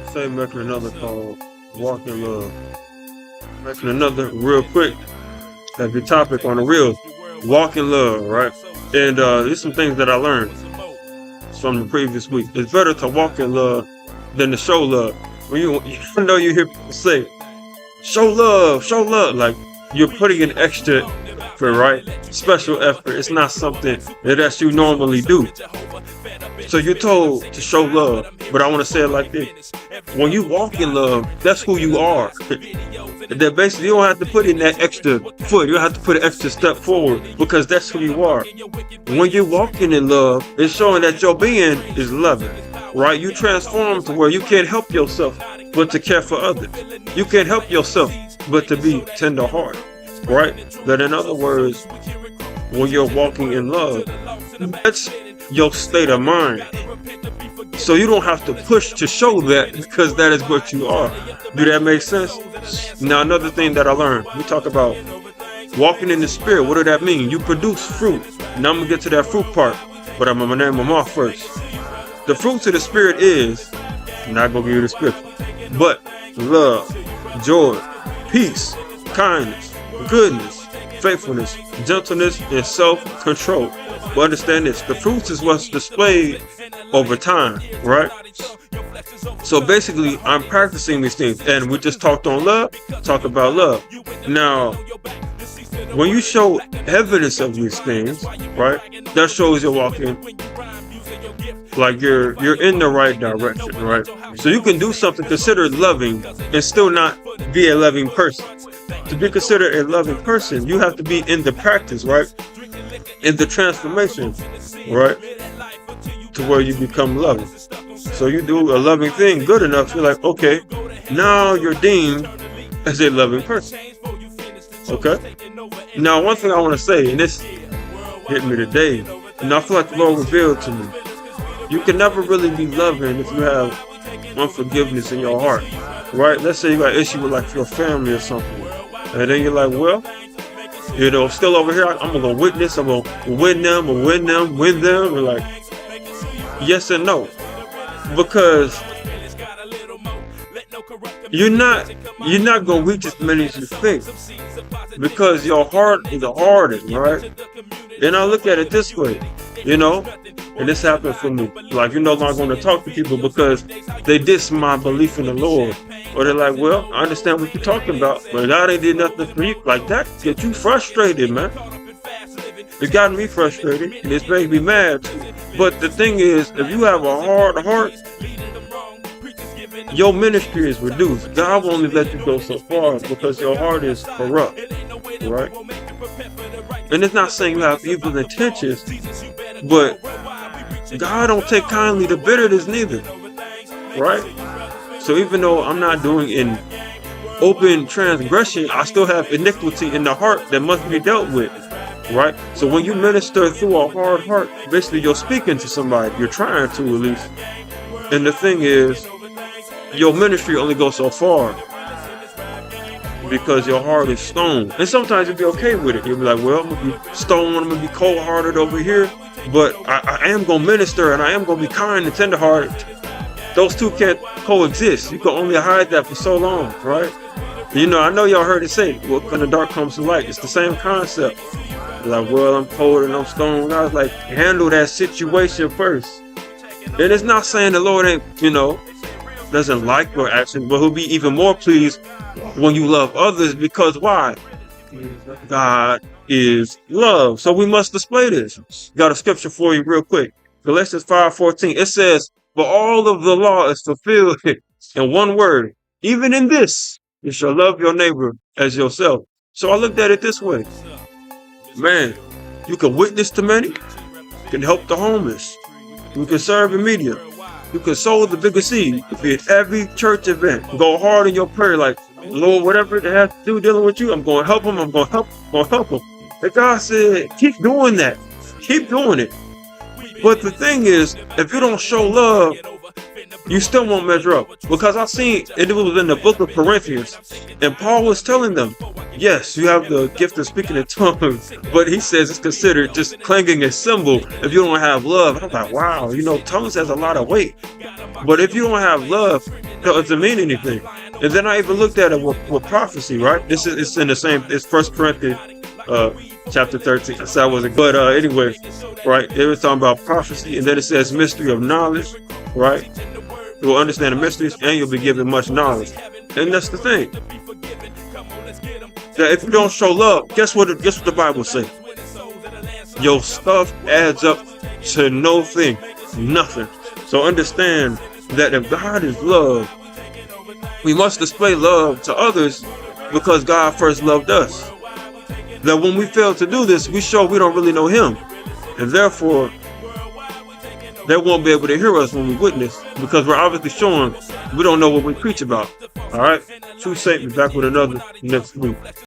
say making another called Walk in Love. Making another real quick. That's the topic on the reels. Walk in love, right? And there's some things that I learned from the previous week. It's better to walk in love than to show love. When you know you hear people say, show love, like you're putting in extra effort, right? Special effort. It's not something that you normally do. So you're told to show love, but I want to say it like this. When you walk in love, that's who you are. That basically you don't have to put in that extra foot. You don't have to put an extra step forward because that's who you are. When you're walking in love, it's showing that your being is loving, right? You transform to where you can't help yourself but to care for others. You can't help yourself but to be tender-hearted, right? That in other words, when you're walking in love, that's your state of mind. So you don't have to push to show that because that is what you are. Do that make sense? Now another thing that I learned, we talk about walking in the spirit. What does that mean? You produce fruit. Now I'm gonna get to that fruit part, but I'm gonna name them off first. The fruits of the spirit is, I'm not gonna give you the scripture, but love, joy, peace, kindness, goodness, faithfulness, gentleness, and self-control. But understand this, the fruits is what's displayed over time, right? So basically, I'm practicing these things, and we just talked on love, talk about love. Now, when you show evidence of these things, right, that shows you're walking like you're in the right direction, right? So you can do something considered loving and still not be a loving person. To be considered a loving person, you have to be in the practice, right? In the transformation, right? To where you become loving. So you do a loving thing good enough, you're like, okay, now you're deemed as a loving person. Okay? Now one thing I want to say, and this hit me today, and I feel like the Lord revealed to me, you can never really be loving if you have unforgiveness in your heart, right? Let's say you got an issue with like your family or something, and then you're like, well, you know, still over here, I'm gonna witness, I'm gonna win them, win them. We're like, yes and no, because you're not gonna reach as many as you think, because your heart is hardened, right? And I look at it this way, you know, and this happened for me. Like, you're no longer going to talk to people because they diss my belief in the Lord. Or they're like, well, I understand what you're talking about, but God ain't did nothing for you. Like, that get you frustrated, man. It got me frustrated, and it's made me mad too. But the thing is, if you have a hard heart, your ministry is reduced. God will only let you go so far because your heart is corrupt, right? And it's not saying you have evil intentions, but God don't take kindly to bitterness neither, right? So even though I'm not doing an open transgression, I still have iniquity in the heart that must be dealt with, right? So when you minister through a hard heart, basically you're speaking to somebody, you're trying to at least. And the thing is, your ministry only goes so far because your heart is stone. And sometimes you'll be okay with it. You'll be like, well, I'm gonna be stone, I'm gonna be cold-hearted over here, but I am gonna minister and I am gonna be kind and tender-hearted. Those two can't coexist. You can only hide that for so long, right? You know, I know y'all heard it say, well, when the dark comes to light, it's the same concept. Like, well, I'm cold and I'm stone. I was like, handle that situation first. And it's not saying the Lord ain't, you know, doesn't like your actions, but he'll be even more pleased when you love others, because why? God is love. So we must display this. Got a scripture for you real quick. Galatians 5:14. It says, for all of the law is fulfilled in one word. Even in this, you shall love your neighbor as yourself. So I looked at it this way. Man, you can witness to many. You can help the homeless. You can serve in media. You can sow the bigger seed. You can be at every church event. Go hard in your prayer, like, Lord, whatever they have to do dealing with you, I'm going to help them. I'm going to help them. And God said, keep doing that. Keep doing it. But the thing is, if you don't show love, you still won't measure up. Because I seen, it was in the book of Corinthians, and Paul was telling them, yes, you have the gift of speaking in tongues, but he says it's considered just clanging a cymbal if you don't have love. And I'm like, wow, you know, tongues has a lot of weight. But if you don't have love, doesn't mean anything. And then I even looked at it with prophecy, right? It's in the same. It's First Corinthians, chapter 13. So I wasn't. But anyway, right? It was talking about prophecy, and then it says mystery of knowledge, right? You will understand the mysteries, and you'll be given much knowledge. And that's the thing. That if you don't show love, guess what the Bible says? Your stuff adds up to nothing. So understand that if God is love, we must display love to others because God first loved us. That when we fail to do this, we show we don't really know Him. And therefore, they won't be able to hear us when we witness because we're obviously showing we don't know what we preach about. All right? True Saint, be back with another next week.